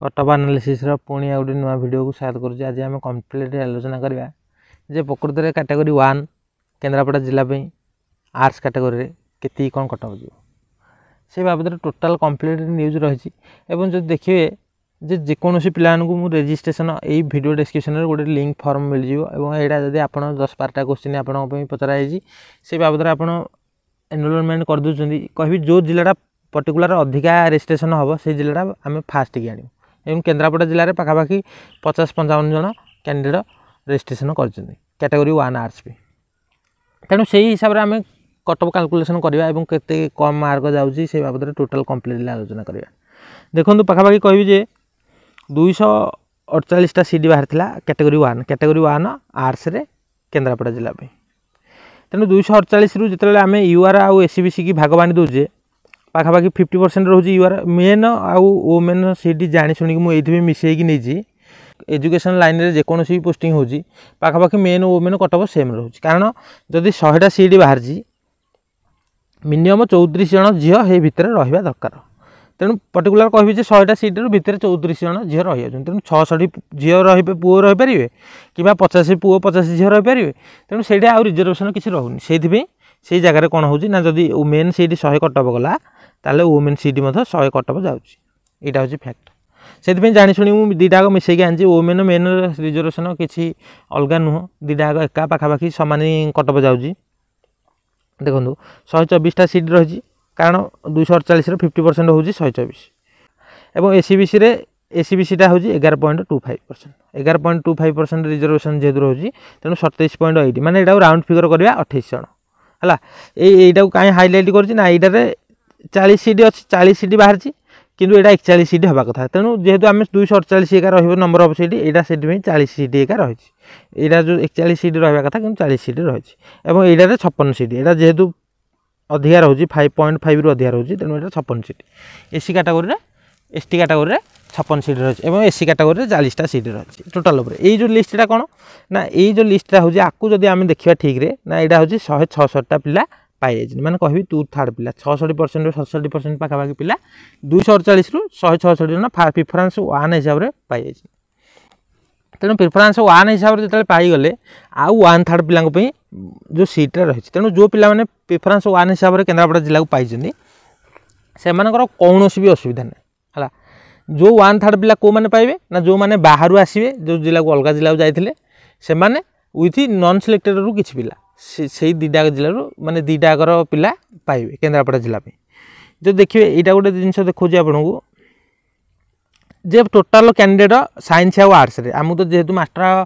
Cut up analysis पुणी गोटे नुआ वीडियो को स्वागत करुँचे। आज आम कम्प्लीट आलोचना करवा जे प्रकृत में कैटेगरी 1 केन्द्रापड़ा जिला आर्ट्स कैटेगरी के कौन कटअप जो से बाबद टोटाल कम्प्लीट न्यूज रही। जो देखिए जेकोसी पिला रेजिस्ट्रेशन यही वीडियो डिस्क्रिप्शन में गोटे लिंक फॉर्म मिल जाए। यहाँ जब आप 10-12टा क्वेश्चन आपंप पचराई से बाबद आप एनरोलमेंट करदे कह जो जिलाटा पर्टिकुलर अधिका रेजिस्ट्रेशन हम से जिलाटा आम फास्ट की आने एवं केन्द्रापड़ा जिले में पाखापाखि 50-55 जन कैंडिडेट रेजिस्ट्रेशन कर कैटेगरी 1 आर्ट्स भी। तेणु से हिसाब से आम कटअप कैलकुलेशन करवा केते कम मार्क जाऊँगी से बाबद टोटाल कम्प्लीटली आलोचना करवा। देखो पाखापाखि कहबी 248टा सीट बाहर कैटेगरी 1 आर्ट्स रे केन्द्रापड़ा जिला। तेणु 248 रु जिते आम यूआर आउ एससीबीसी की भाग बांटी दौचे पाखापाखि 50% रोज यूआर मेन आउ वोमेन सीट जाणी शुणी मुझे मिसेक नहीं एजुकेशन लाइन रे जेकोसी पोस्टिंग होची पाखापाखि मेन वोमेन कटअप सेम रोच। कारण जदि 100टा सीट बाहर मिनिमम 34 जन झील हे भितर रहा दरकार। तेणु पर्टिकुलर कहबी 100टा सीट भितर 34 जन झील रही। तेणु 66 झील रही पुओ रहीपर कि 50 पुओ 50 झील रहीपर। तेणु से आउ रिजर्वेशन किसी रोनी से जगह कौन होना जदि मेन सीट 100 कटअप गला ताले वोमेन सीट 100 कटअप जाऊँगा हूँ फैक्ट। से जाशुणी मुझे दीटा मिसेक आनी वोमेन मेन रिजर्वेशन किसी अलग नुह दीटा एका पाखापाखि सामान कटअप जाऊँगी। देखो 124टा सीट रही कारण 248 50% हूँ 124 और एससीबीसी हूँ 11.25% 11.25% रिजर्वेशन जेहतु रोचे। तेणु 27.8 माने यहाँ राउंड फिगर करवा 28 जन है। कहीं हाइलाइट कर 40 सीट अच्छी 40 सीट बाहर किंतु यहाँ 41 सीट हवा कथा। तेणु जेहेतु आम 248 एका नंबर ऑफ सीट यहाँ से 40 सीट एका रही। यहाँ जो 41 सीट रहा कथा कि 40 सीट रही और यहाँ 56 सीट यहाँ जेहेतु अधिका रोचे 5.5 रु अधिका रोचे। तेणु यहाँ 56 seat SC category ST category 56 seat रही और एससी कैटेगरी 40टा सीट रही टोटाल उपर। ये जो लिस्टा कौन ना ये जो लिस्टा हूँ आपको जब आम देखा ठीक रे ना यहाँ हूँ 166टा पिला पाई मैंने कहबी 2/3 पिला 66% ରୁ 67% पाखापाखि पिला 248 ରୁ 166 जन प्रिफरेंस 1 हिसाब से पाई। तेणु प्रिफरेंस 1 हिसाब से जो पाईगले आउ 1/3 पिला जो सीट्रे रही। तेणु जो पिला मैंने प्रिफरेंस 1 हिसाब से केन्द्रापड़ा जिला को पाई से कौन भी असुविधा नहीं है। जो 1/3 पिला कौ मैंने पाइबे ना जो मैंने बाहर आसवे जो जिला को अलग जिला जाते से विथ नॉन सिलेक्टेड रु किसी पिला से दीटा जिलूर माने दीटाकर पिला पाइबे केन्द्रापड़ा जिला। जो देखिए यहाँ गोटे जिनस देखा आपन को जे टोटाल कैंडिडेट साइंस और आर्ट्स रे आमको तो जेहेतु मास्टर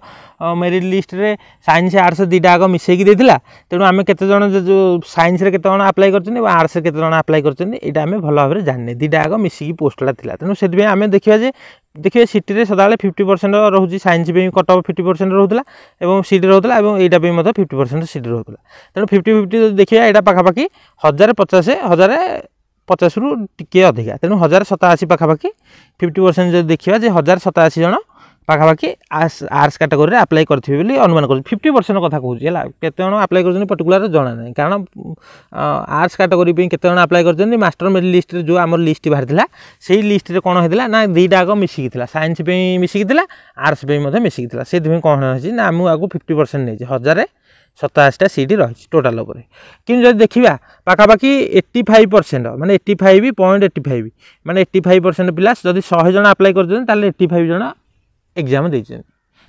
मेरिट लिस्ट रे साइंस आर्ट्स दीटा आग मिसेक देता। तेणु आम केते जन जो साइंस रे केते जन अप्लाई करछन और आर्ट्स रे केते जन अप्लाई करछन एटा आम भल भाव में जाने दीटा आग मिसिकी पोस्टा था। तेणु से आम देखा जे देखिए सीटी रे सदा 50% रोचे साइंस कटअप 50% रोला और सीट रोला और यहाँ 50% सीट रोला। तेणु 50-50 देखिए यहाँ पाखापाखि 1050 रु टिके अधिका। तेणु 1087 पाखापाखि 50% जो देखा 1087 जन पाखापाखि आर्ट्स कैटेगरी अप्लाई करेंगे अनुमान कर 50% कथा कहूँ है केते जन अप्लाई कर पर्टिकुलर जना ना। कारण आर्ट्स कैटेगरी केते जन अप्लाई कर मास्टर मेरिट लिस्ट जो आम लिस्ट बाहर से लिस्ट रे कौन होता ना दीटा आग मिसिकी साइंस मिसिकी आर्ट्स मिसिकी से कौन है ना आम आगे 50% नहीं 1087टा सीट रही टोटाल उपर। कि जब देखा पाखापाखि 85% माने 85.85 माने 85% पिला जब 100 जन अप्लाई कर 85 जन एग्जाम देते।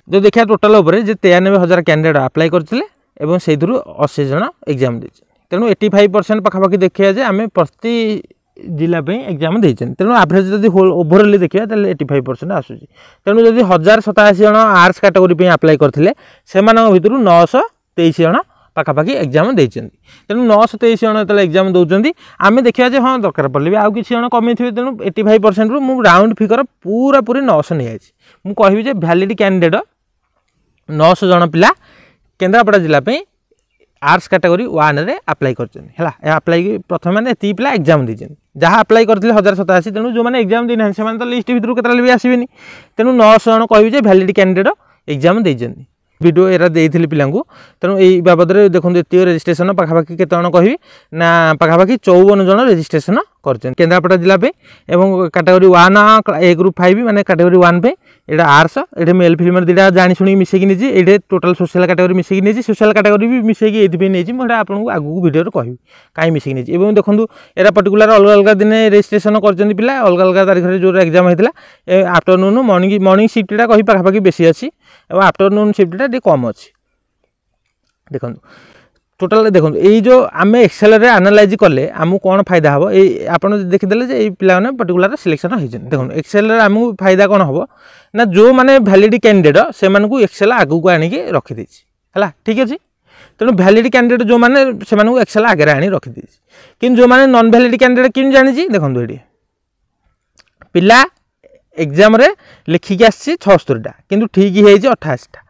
जो देखा टोटाल उपर 93,000 कैंडिडेट अप्लाई करते 80 जन एग्जाम देते। तेणु 85% पाखापाखि देखिए जे आम प्रति जिला एग्जाम देते। तेणु एवरेज जब ओभरअल देखा 85% आसूसी। तेणु जब 1087 जन आर्ट्स कैटेगरी अप्लाई करते से भर 923 जन पाखापाखि एग्जाम देते। तेणु 923 जन जो एग्जाम दौरान आम देखा जे हाँ दरकार पड़े भी आउ कि जन कमी थे। तेणु 85% रु मु राउंड फिगर पूरा पूरी 900 नहीं आई कहबी जे भैलिड कैंडिडेट 900 जन पिला केन्द्रापड़ा जिला आर्ट्स कैटेगरी 1 रे अप्लाई कर अप्लाई प्रथम मैंने ये पिला एग्जाम देते जहाँ अप्लाई करते 1087। तेणु जो मैंने एग्जाम देना से तो लिस्ट भितर केतल भी आसबेनि। तेणु 900 जन कहबी जे भैलिड कैंडिडेट एग्जाम देते। वीडियो एरा देइथिली पिलांगु तेणु एई बाबदरे देखंतु एतियो रजिस्ट्रेशन पाखापाखि केते जण कहबी ना पाखापाखि 54 जण रजिस्ट्रेशन करछन केन्द्रापड़ा जिला पे एवं कैटेगरी 1 ए ग्रुप 5 माने कैटेगरी 1 पे एटा आर्ट्स एटे मेल फिल्म दिटा जानि सुनी मिसे कि निजी एटे टोटल सोशल कैटेगरी मिसे कि निजी सोशल कैटेगरी भी मिसे कि एथि पे नेजी मोटा आपन आगु वीडियो रे कहबी काई मिसे कि निजी एवं देखंतु एरा पर्टिकुलर अलग अलग दिन रजिस्ट्रेशन करछन पिला अलग अलग तारिख रे जो एग्जाम हेतिला आफ्टरनून मॉर्निंग शिफ्टटा कहि पाखापाखि बेसी अछि एवं आफ्टरनून शिफ्टटा टी कम अछि देखो टोटाल देखो ये जो आम एक्सेल रे एनालाइज कले आमको कौन फायदा हम ये आप देखीदे जे पिला पर्टिकुलर सिलेक्शन होती देखो एक्सेल रे आमको फायदा कौन हम ना जो मैंने वैलिड कैंडिडेट से एक्सेल आगू को आनिक रखिदे है ठीक अच्छे तेणु वैलिड कैंडिडेट जो मैंने से एक्सेल आगे आनी रखिदे कि जो मैंने नॉन वैलिड कैंडिडेट कि जानी देखो ये पिला एग्जाम रे लिखिकी आसी 76टा किंतु ठीक है 28टा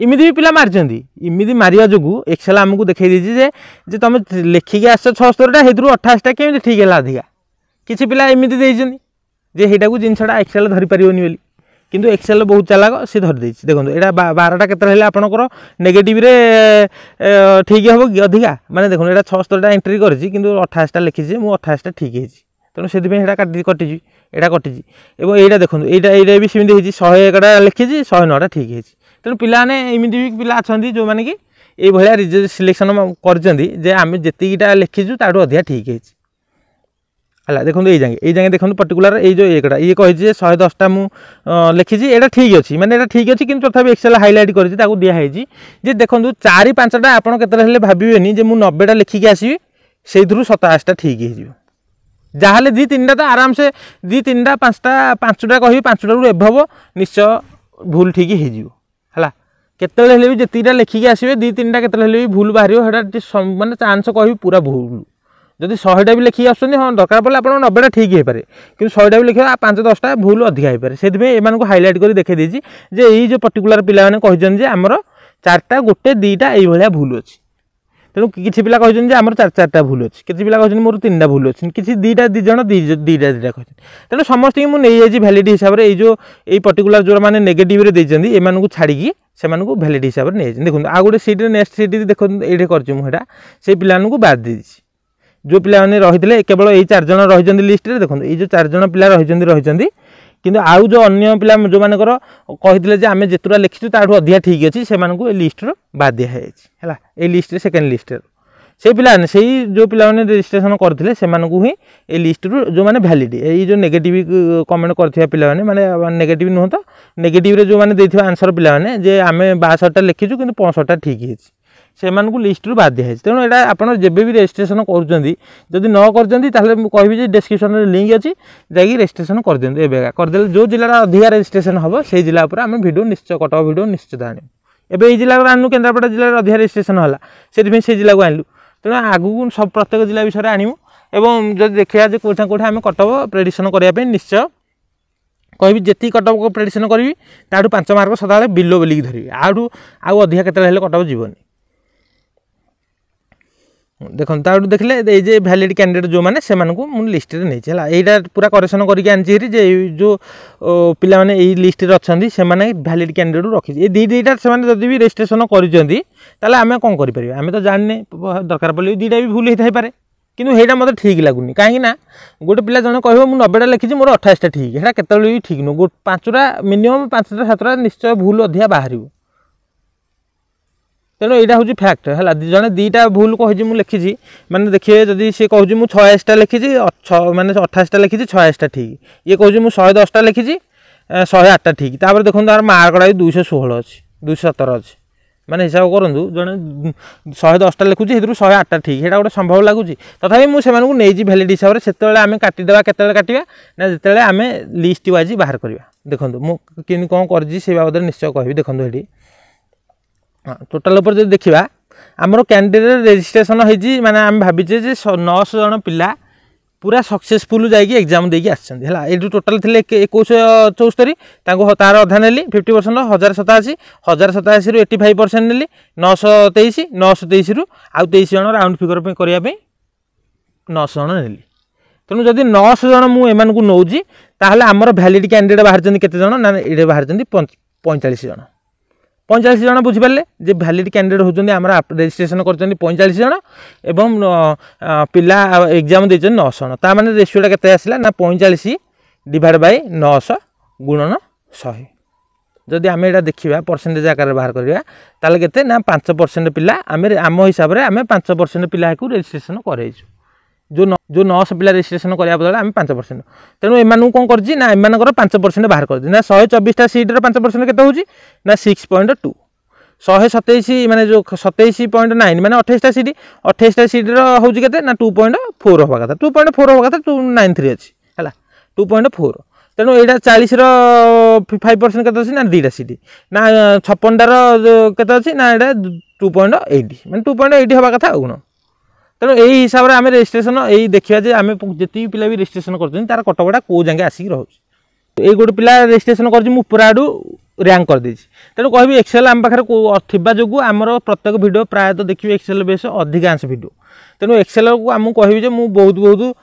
इमिदी भी पिला मारिचंदी इमिदी मारिया जोगु एक्सेल आमको देखै दिछि जे तुम लिखिकी आस 76टा हेतु 28टा केमि ठीक है अधिका किछि पिला इमिदी देइछंदी जे हेटा को जिनसटा एक्सेल धरि परियोनी बोली किंतु एक्सेल बहुत चालाक से धरि देछि देखो एटा 12टा केते हेले आपनकर नेगेटिव रे ठीक हबो कि अधिका माने देखो एटा 76टा एंट्री करछि किंतु 28टा लिखिछि मु 28टा ठीक हेछि तेणु से हेटा कटिछि एटा कटिछि एवं एटा देखो एटा भी सेमिति हेछि 101टा लिखिछि 109टा ठीक हेछि तेणु पिलाने एमती भी पिला अच्छा जो मैंने कि ये भाया सिलेक्शन कर आम जीटा लिखीचु ताठू अधिका ठीक है देखो ये जाए देखो पर्टिकुलर ये जो ये कही 110टा मुझे लिखी यहाँ ठीक अच्छे माने ठीक अच्छे कि तथा एक्सेल हाइलाइट कर दिखाई जे देखो 4-5टा आपड़ के भावेनि जे मुझे 90टा लिखिकी आसबि से 27टा ठीक हो जहाँ 2-3टा तो आराम से 2-3टा 5टा कह 5टारू एभव निश्चय भूल ठीक हो है केतले भी जीटा लिखिकी आसबे 2-3टा केतले भी भूल बाहर माने चांस कह पूरा भूल जदि 100टा भी लिखिकी आस हाँ दरकार पड़े आप 90टा ठीक हो पारे कि 100टा भी लिखा 5-10टा भूल अधिका हो पारे से एम हाइलाइट कर देखा देती जे ये जो पर्टिकुलर पिला कहते आमर 4टा 1-2टा ये भूल अच्छी तेणु किसी पिला कहते आम 4-4टा भूल अच्छी किसी पिला कहते मोर 3टा भूल अच्छी किसी 2टा 2 जण 2टा कहते तेणु समस्त मुझे भैलिड हिसाब से जो ये पर्टिकुलर जो मैंने नेगेटिव रे देइछंदी एमानकु छाड़ी से भैलिड हिसाब से नहीं देखो आ गए सीट नेक्स्ट सीट देखो ये कर पिलानू बाद देती जो पिला रही केवल ये 4 जण रही लिस्ट रे देखो ये जो 4 जण पिला रही किंतु आउ जो अन्य पिला जो मानकर कही आम जितुरा लिखीचु ताठू अधिका ठीक अच्छे से लिस्ट बाद दिखाई है ये लिस्ट सेकेंड लिस्ट से पिला से जो पिला रजिस्ट्रेशन करते से ही ये लिस्ट रू जो मैंने वैलिड ये जो नेगेटिव कमेंट करथिबा पिला माने नेगेटिव नुह तो नेगेटिव जो मैंने देथिबा आंसर पिला जे आम 62टा लिखीचु कि 65टा ठीक है से लिस्ट रू बाद दिखाई तेणु यहाँ आपड़ जब भी रजिस्ट्रेशन करुँच न कर कहि डिस्क्रिप्शन में लिंक अच्छी जाकि रजिस्ट्रेशन कर दिखाँ एवं करदे जो जिलार अधिका रजिस्ट्रेशन हम से जिला आम वीडियो निश्चय कटक वीडियो निश्चित आनु एवं ये जिला आनु केन्द्रापड़ा जिले अधिका रजिस्ट्रेशन है से जिला को आनलु तेणु आगू सब प्रत्येक जिला विषय आनमु एवं जब देखा कौटा कौटा आम कटक प्रेडिक्शन करने निश्चय कहि जी कटक प्रेडिक्शन करी ताठू 5 मार्क सदा बिलो बोलिकी धरिबी आउ अधिका केतले कटक जीवनी देखो ताठू देखले ये वैलिड कैंडिडेट जो मैंने से लिस्ट रे नहीं यहाँ पूरा करेक्शन करके आनी जो पिला माने यही लिस्ट रे अच्छी से वैलिड कैंडिडेट रखी ये दुईटा से जब भी रजिस्ट्रेशन करें कौन करें आम तो जानने दरकार पड़े 2टा भी भूल होता है किंतु हेटा मत ठीक लगुनि कहीं गोटे पिला जन कह 90टा लिखी मोर 28टा ठीक है केतले भी ठीक नुह 5टा मिनिमम 5टा 7टा निश्चय भूल अधिका बाहर तेणु यहाँ हूँ फैक्ट है जड़े 2टा भूल कही लिखी मैंने देखिए जदि सी कहूँ मुझे 86टा लिखी मैंने 28टा लिखी 86टा ठीक ये कहूँ मुझे 110टा लिखी 108टा ठीक तापर देखो तार मार्कटा 216 अच्छी 217 अच्छी मैंने हिसाब करूँ जड़े 110टा लिखुची 108टा ठीक है गोटे संभव लगुच तथापि मुझे नहीं वैलिड हिसाब से आम काटिदेवा केतले काटिया ना जिते आम लिस्ट वाइज बाहर करवा देखो मुझे कौन कर बाबद निश्चय कहि देखो ये टोटाल उपर जो देखा आमर कैंडिडेट रजिस्ट्रेशन होती माने आम भाविचे 900 जन पिला पूरा सक्सेसफुल जाइए एग्जाम देकी आसछन्ती ये टोटाल थे 2174 तार अधा नेली 50% 1087 1087 रु 85% नेली 923 923 रु आउ 23 जन राउंड फिगर करने 900 जन नेली तेणु जदि 900 जन मुझे नौजी ताहले आमर वैलिड कैंडिडेट बाहर केते जन ना ये बाहर 45 जन 45 जन बुझिपारे जे भैलिड कैंडिडेट होती आम रेजिस्ट्रेशन कर 45 जन एवं पिला एग्जाम देते 900 जन ताने रेशियोटा केते आसला ना 45 डिवाइड बाय 900 गुणन 100 जदि आम यहाँ देखा परसेंटेज आकार बाहर करवा ताले केते ना 5% पिला आम हिसाब से आम 5% पिला को रेजिस्ट्रेशन कराइछु जो 900 पिला रेजिस्ट्रेशन करने बदले आम 5% तेणु एम कौन कर 5% बाहर कर ना 124टा सीट्र 5% के ना 6.2 127 माने जो 27.9 माने 28टा सीट 28टा सीट्र हूँ के ना 2.4 हवा कथा 2.4 हवा कथा 293 अच्छी है 2.4 तेणु यहाँ 40 5% के ना 2टा सीट ना 56टार के ना यहाँ 2.80 माने 2.80 हवा कथा गुण तेणु यही हिसाब से आम रेजिस्ट्रेशन यही देखा जे आम जी पिला भी रेजिस्ट्रेशन कर कटकटा कौ जगह आसिक रोचे ये गोटे पिला रेजिस्ट्रेशन कर आड़ू रैंक कर देछि तेणु कह एक्सेल आम पाखे थिबा जो आमर प्रत्येक वीडियो प्राय देखिए एक्सेल बेस अधिकांश वीडियो तेणु एक्सेल को आमको कहबी जे मु बहुत बहुत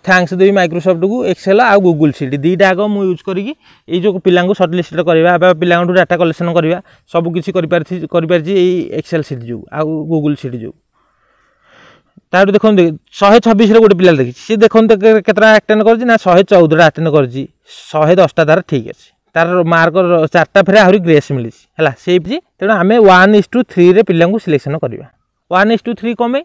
थैंक्स देवी माइक्रोसॉफ्ट को एक्सेल आ गूगल सीट दीटा आग मुझे यूज करी जो पिला सर्ट लिस्ट करवा पिला डाटा कलेक्शन करवा सबकिछि कर एक्सेल सीट जो आ गूगल सीट जो तार देखो 126 गोटे पिला देखी सी देखो केतटा अटेंड कर 114टा अटेंड कर 110टा तार ठीक अच्छे तार मार्क 4टा फेर आहरी ग्रेस मिली है से तेणु आम 1:3 रे पिला सिलेक्शन करवा 1:3 कमे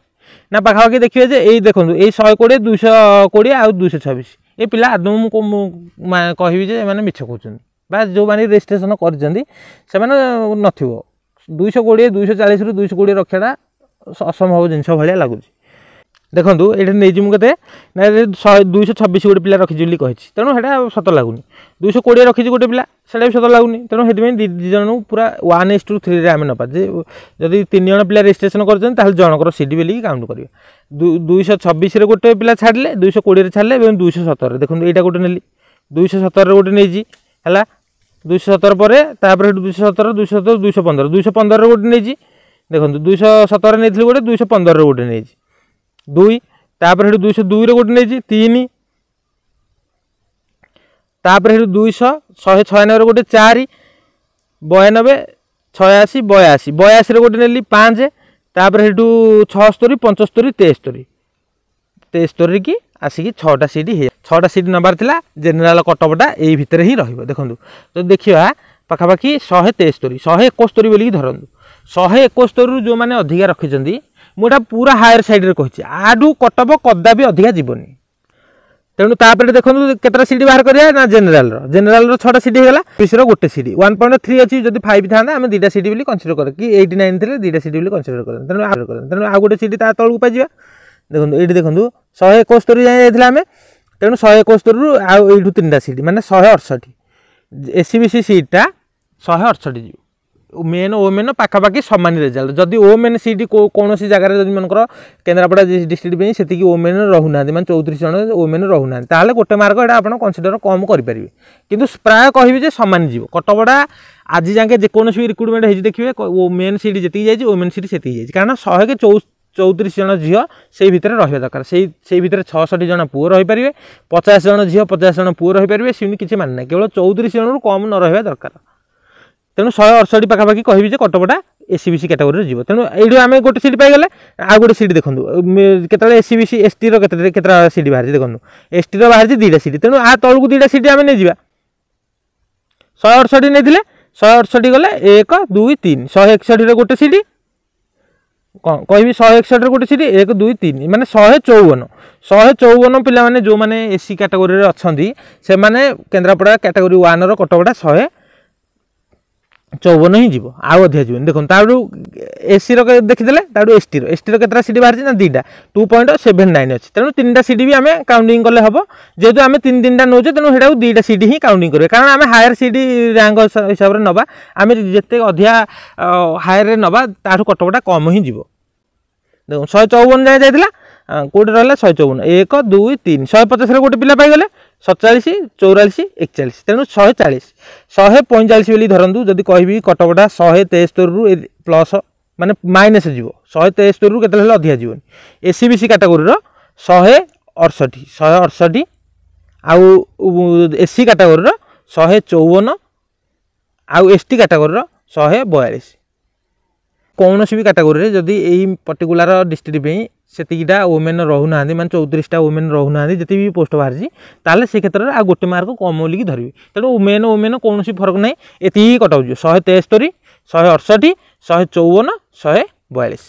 ना पाखापाखि देखिए जे यही देखो ये 120 220 आ 226 ये पिला आदम कहि मैंने मिछ कहते जो मैंने रेजिस्ट्रेशन कर नथिबो 220 240 रु 220 रखाटा असंभव जिनस भाया लगुच देखो ये नहीं मुझे ना 226 गोटे पिला रखी कही तेणु से सत लगुनि 220 रखी गोटे पिला से भी सत लगुनि तेणु से दी जन पूरा 1:3 आम नपा जदि 3 जन पिला रेजिस्ट्रेशन कर जनकर सीट बोलिक काउंट करेंगे 226 गोटे पिला छाड़े 220 छाड़े 217 देखो यहाँ गोटे नेली 217 गोटे नहीं है 217 पर 217 217 215 215 गोटे नहीं देखो 217 नहीं गोटे 215 गोटे नहीं 2 तापर 202 गोटे नहीं 3 तापर 200 196 गोटे 4 92 86 82 82 गोटे नेली 5 तापर 76 75 73 73 की आसिक 6टा सीट है 6टा सीट नबार थिला जेनेराल कटअपटा यही भितर ही रहिबो देखंतु तो देखिया पाखापाखि 173 171 बोलिक धरंतु 171 जो मैंने अधिका रखिंट मुझा पूरा हायर सैड्रे कही आडू कटअप कदापि अधिका जीवनी तेणु तापर देखो केतटा सीट बाहर करिया ना जेनेराल 6टा सीट होगा पीसी गोटे सीट 1.3 अच्छी जब 5 था आम 2टा सीट बोली कंसीडर कर कि 89 थे 2टा सीट बोली कंसीडर करें तेणु आ गोटे सीट तलू पाइबा देखो ये देखो 171 जाए आम तेणु 171 रु आउ 3टा सीट माने 168 एससीबीसी सीटा 168 जी मेन ओ मेन पाखापाखि सामान रेजल्ट जदि ओ मेन सीट कौन सी जगह मनकर केन्द्रापड़ा डिस्ट्रिक्ट में से ओ मेन रहूना मैंने 34 जन ओ मेन रहूना ताले गोटे मार्क यहाँ आप कनसीडर कम करेंगे किंतु प्राय कहि सामान जीव कटपड़ा आज जाके जेकोसी रिक्रुटमेंट हो देखिए ओ मेन सीट जी जाए ओ मेन सीट से कारण 134 जन झील से भितर रहा दरकार से भितर 66 जन पुओ रहीपर 50 जन झील 50 जन पुओ रहीपर से किसी मान ना केवल 34 जन कम न रहा दरकार तेणु 168 पाखापाखि कहि कटपटा एससीबीसी कैटेगोरी जीव तेणु ये आम गोटे सीट पाइगले आ गोटे सीट देखो केतले एससीबीसी एसटी केतटा सीट बाहर देखो एसटी बाहर 2टा सीट तेणु आ तलू 2टा सीट आम नहीं 168 नहीं 168 गले 1 2 3 161 गोटे सीट कहि 161 गोटे सीट 1 2 3 माने 154 पिला माने जो माने एससी कैटेगोरी अच्छा से माने केन्द्रापड़ा कैटेगोरी 1 कटपटा 154 ही जीव आउ अधिका जीवन देखो ताड़ू एससी देखीदे ताड़ू एसटी केतटा सीट बाहर ना 2टा 2.79 अच्छी तेणु 3टा सीट भी आम काउंटिंग कले हम जेहेतु आम 3 नौचे तेणु से 2टा सीट ही काउंटिंग करें कारण आम हायर सीट रैंक हिसाब से नवा आम जिते अधिका हायर नवा ताठू कटपटा कम ही जीव देखो 154 जाए जाइला कौटे रहा 154 1 2 3 150 गोटे पिला पाइगले 47 44 41 तेणु 140 145 बोली धरतु जदि कहि कटपटा 173 रु प्लस माने माइनस जीव 173 रु केते अधिका जीवन एससीबीसी कैटेगोरी 168 आउ एससी कैटेगोरी 154 आउ एसटी कैटेगोरी 142 कौन भी कैटेगोरी जदि यही पर्टिकुलर डिस्ट्रिक्ट सेतिकीटा वोमेन रोना माने 34टा वोमेन रोना जी भी पोस्ट बाहरी ताले से क्षेत्र में आ गोटे मार्क कम बोलिकी धरवी तेणु वोमेन वोमेन कौन फरक ना ये कटाऊ 173 168 154 142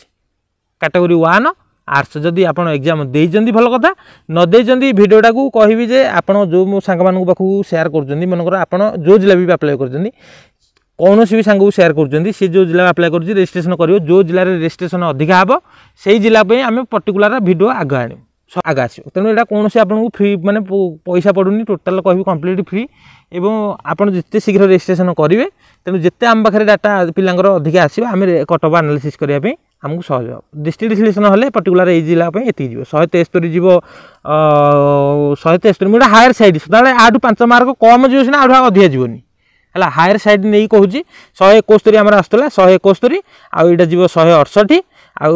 कैटेगोरी 1 आर्ट्स जदि आप एग्जाम देइचंदी भल कथा न देइचंदी वीडियोटा को कहबी जे आपण जो मो सांग मान पाखु शेयर करचंदी मनकर आपण जो जिला भी अप्लाई करचंदी कौन भी सांग को शेयर करचंदी से जो जिला अप्लाई कर रजिस्ट्रेशन करियो जो जिले में रजिस्ट्रेशन अधिका हम से जिला आम पर्टिकुलर वीडियो आग आने आगे आसो तेणु यहाँ कौन से आपको फ्री माने पैसा पड़ूनी टोटाल कह कम्प्लीट फ्री एवं आपड़ जिते शीघ्र रजिस्ट्रेशन करेंगे तेणु जिते आम पाखे डाटा पिलांर अधिका आसो आम कटअप आनालिसिस करने आमको सहज हो डिस्ट्रिक्ट सिलेक्शन हेल्ले पर्टिकुलर ये जिला ये जी 173 जी 173 मुझे हायर साइड सदा आठ 5 मार्क कम जी सीना आठ अधिका जीवनी है हायर साइड नहीं कहूँ 171 आम आसला 171 आउ यहाँ जीव 168 आउ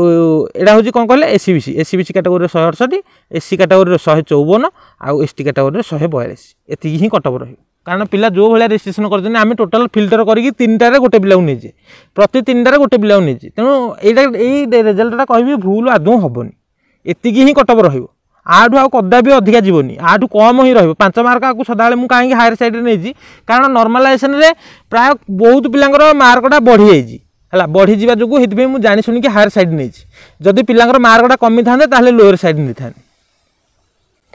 एटा हूँ कौन कहले एससीबीसी कैटेगोरी 168 एससी कैटेगोरी 154 आउ एसटी कैटेगोरी 142 एति ही कटअप रही कारण पिला जो भाया रजिस्ट्रेशन करते आम टोटाल फिल्टर करके 3टारे गोटे पिला नहीं प्रति 3टारे गोटे पिला नहीं तेणु ये रिजल्टा कह भूल आदौ हेनी एति ही कटअप रही आठू आउ कदा भी अधिका जीवनी आठू कम ही रही 5 मार्क आपको सदा मुझे कहीं हायर साइड नहीं कारण नॉर्मलाइजेशन रे प्राय बहुत पिलांकर मार्कटा बढ़ी जाइए है बढ़ी जा जो मुझे जानी शुणिक हायर साइड नहीं जदि पिलांकर मार्कटा कमी था लोअर साइड नहीं था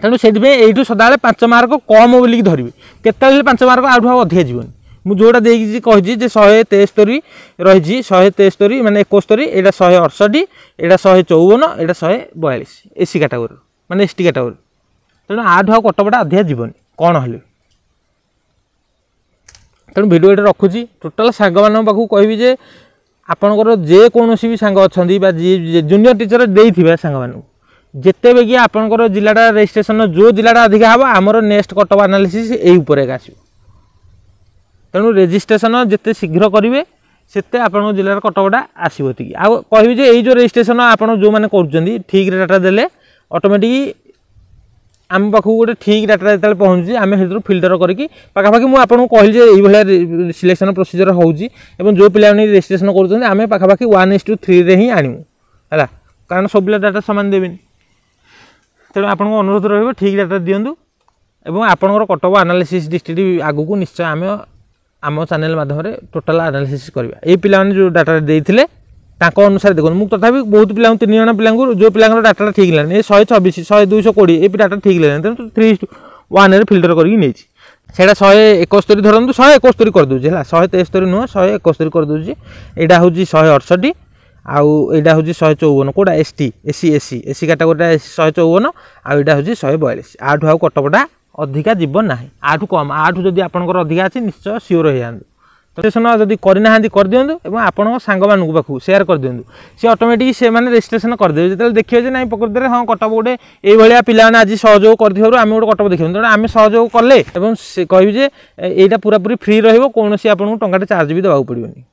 तेणु से यू सदा 5 मार्क कम बोलिकी धरवी केत 5 मार्क आठू आउ अधिका जीवनी मुझे जोटा देखिए कही 173 रही 173 माने 71 यहाँ 168 यहाँ 154 यहाँ 142 एससी कैटेगोरी माने एसटी कैटेगोरी तेणु आठू आउ कटअपटा अधिका जीवनी कौन हेल्ले तेणु भिडियो ये रखुची टोटाल सांग मान पाखु कहबी जे आपणकर जेकोसी भी सांग अच्छा जूनियर टीचर देते सांग मान जिते बेगी आपणकर जिलाटा रजिस्ट्रेशन जो जिलाटा अधिका हम आमर नेक्स्ट कटअप आनालिसिस यही उपरे आसो तेणु रजिस्ट्रेशन जिते शीघ्र करेंगे सेते आपण जिलार कटअपटा आसो आउ कहबी जे जो रजिस्ट्रेशन आप जो मैंने कर ठीक डाटा देले ऑटोमेटिक आम पाखु गोटे ठीक डाटा जो पहुँची आम से फिल्टर करके पाखापाखि मुझे आपको कहली ये सिलेक्शन प्रोसीजर होउची एवं जो पिला रजिस्ट्रेशन करें पाखापाखि 1:3 ही आणमु है कारण सब पिला डाटा सामान देवेनि तेणु आपको अनुरोध रही ठीक डाटा दिंतु एवं आपंकर कटअप आनालिसिस डिस्ट्रिक्ट आगू निश्चय आम आम चैनल माध्यम टोटाल आनालिसिस करवा ये पिला जो डाटा देते अनुसार देखो मुझे तथा बहुत पिला 3 जन पिला जो पिला डाटा ठीक लानी 126 100 220 ये डाटा ठीक लानी तेनाली 3:1 फिल्टर करके सेटा 171 धरतु 171 करदे 173 नुह 171 करदे यहाँ हूँ 168 आउ यहाँ हूँ 154 quota ST SC SC SC category 154 आउ यहाँ हूँ 142 आठू आउ कटअपटा अधिका जीव ना आठू कम आठू जदि आपंकर अधिका अच्छी निश्चय सियोर हो जाए रजिस्ट्रेशन जदि करना कर दिंतु और आपण सांग मानू पाखु शेयर कर दिंतु सी ऑटोमेटिक से मैंने रजिस्ट्रेशन करदे जो देखिए ना प्रकृति में हाँ कटअप गोटे ये पिला आज सहयोग कर आम गोटे कटअप देखिए तेनाली आम सहयोग कले कह पूरा पूरी फ्री रही कौन आपको टंका चार्ज भी देवाक पड़ोनी।